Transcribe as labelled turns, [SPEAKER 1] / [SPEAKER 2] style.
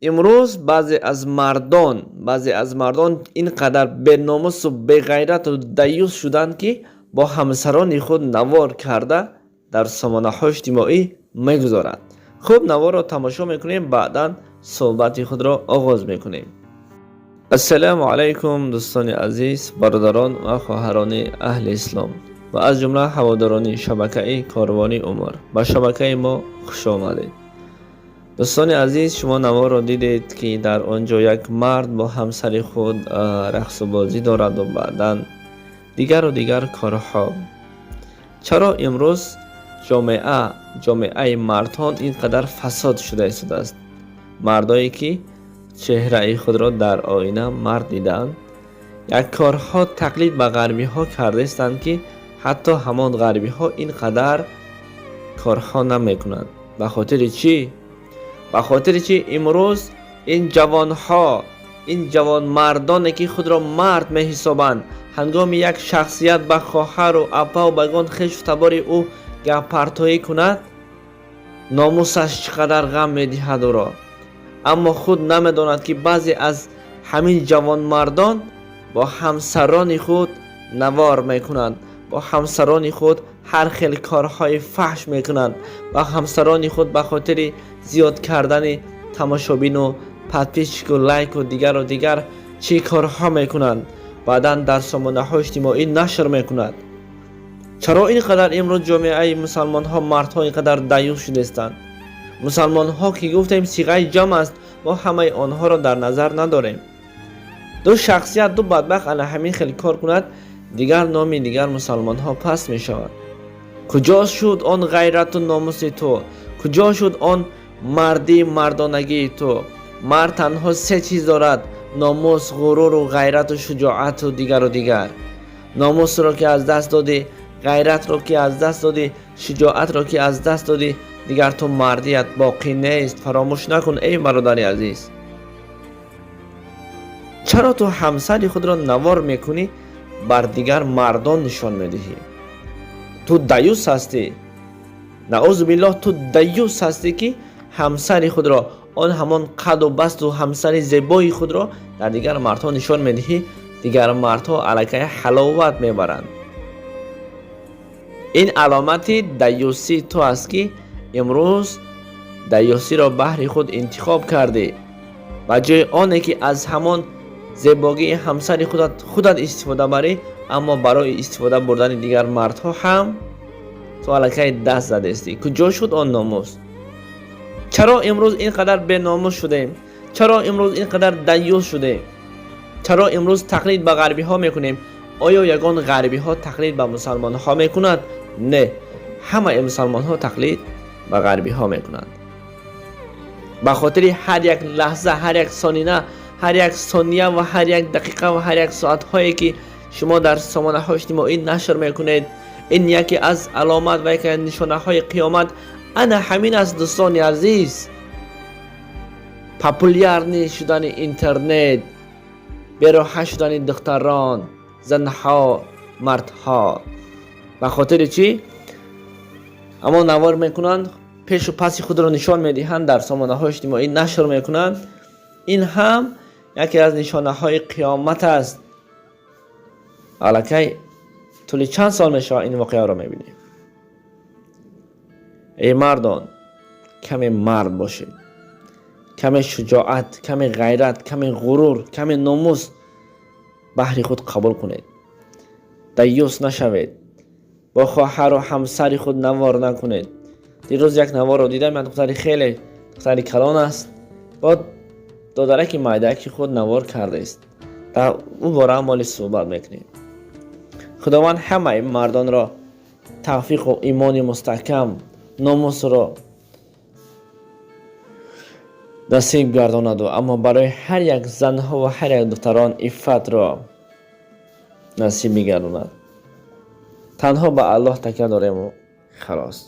[SPEAKER 1] امروز بعضی از مردان اینقدر بیناموس و بی‌غیرت و دیوس شدند که با همسران خود نوار کرده در سامانه‌های اجتماعی میگذارند. خوب نوار را تماشا میکنیم، بعداً صحبت خود را آغاز میکنیم. السلام علیکم دوستان عزیز، برادران و خواهران اهل اسلام و از جمله هواداران شبکه کاروانی عمر به شبکه ما خوش آمدید. دوستان عزیز، شما نوار را دیدید که در آنجا یک مرد با همسر خود رقص و بازی دارد و بعداً دیگر کارها. چرا امروز جامعه مردان اینقدر فساد شده است؟ مردایی که چهره خود را در آینه مرد دیدند، یک کارها تقلید به غربی ها کرده استند که حتی همان غربی ها اینقدر کارها نمی کنند. به خاطر چی؟ امروز این جوان مردانی که خود را مرد می حسابند، هنگام یک شخصیت به خواهر و اپا و بگان خویش و تبار او گپ پرتایی کند، ناموسش چقدر غم می دهد او را. اما خود نمیداند که بعضی از همین جوان مردان با همسران خود نوار میکنند، با همسران خود هر خیلی کارهای فحش میکنند، با همسران خود به خاطر زیاد کردن تماشابین و پادپیچ و لایک و دیگر چی کارها میکنند، بعدا در سامانه‌های اجتماعی نشر میکنند. چرا اینقدر امروز جامعه مسلمان ها مردها اینقدر دیوس شده استند؟ مسلمان ها که گفتیم صیغه جمع است، ما همه آنها را در نظر نداریم. دو شخصیت، دو بدبخت انا همین خیلی کار کند، دیگر نامی دیگر مسلمان ها پس می شود. کجا شد آن غیرت و ناموس تو؟ کجا شد آن مردانگی تو؟ مرد تنها سه چیز دارد: ناموس، غرور و غیرت و شجاعت و دیگر. ناموس را که از دست دادی، غیرت را که از دست دادی، شجاعت را که از دست دادی، دیگر تو مردیت باقی نیست. فراموش نکن ای برادر عزیز. چرا تو همسر خود را نوار میکنی بر دیگر مردان نشان میدهی؟ تو دیوس هستی. نعوذ بالله، تو دیوس هستی که همسر خود را، آن همان قد و بست و همسر زیبای خود را در دیگر مردها نشان میدهی. دیگر مردها علیکه حلاوت میبرند. این علامت دیوسی تو است که امروز دیوسی را بهر خود انتخاب کرده. و جای آنه که از همان زیبایی همسر خودت استفاده بری، اما برای استفاده بردن دیگر مردها هم تو علیکه دست زده استی. کجا شد آن ناموس؟ چرا امروز اینقدر بی ناموس شدیم؟ چرا امروز اینقدر دیوس شده؟ چرا امروز تقلید به غربی ها میکنیم؟ آیا یگان غربی ها تقلید به مسلمان ها میکنند؟ نه، همه مسلمان ها تقلید به غربی ها میکنند. به خاطر هر یک لحظه، هر یک ثانیه و هر یک دقیقه و هر یک ساعت هایی که شما در سامانه های اجتماعی نشر میکنید، این یکی از علامت و یکی از نشانه های قیامت انا همین است. دوستان عزیز، پاپولار شدن اینترنت، بی‌راه شدن دختران، زنها، مردها. به خاطر چی؟ اما نوار میکنند، پیش و پس خود را نشان میدهند، در سامانه های اجتماعی نشر میکنند. این هم یکی از نشانه های قیامت است. علاکه طول چند سال میشه این واقعه را میبینیم. ای مردان، کمی مرد باشید، کمی شجاعت، کمی غیرت، کمی غرور، کمی ناموس بهر خود قبول کنید. دیوس نشوید. با خواهر و همسر خود نوار نکنید. دیروز یک نوار رو دیدم، من دختری خیلی دختری کلان است، با دادرک مایدک خود نوار کرده است. در او باره مالی صحبت میکنیم. خداوند همه مردان را توفیق و ایمان مستحکم، ناموس را نصیب گرداند، اما برای هر یک زنها و هر یک دختران عفت را نصیب میگرداند. تنها به الله تکیه داریم و خلاص.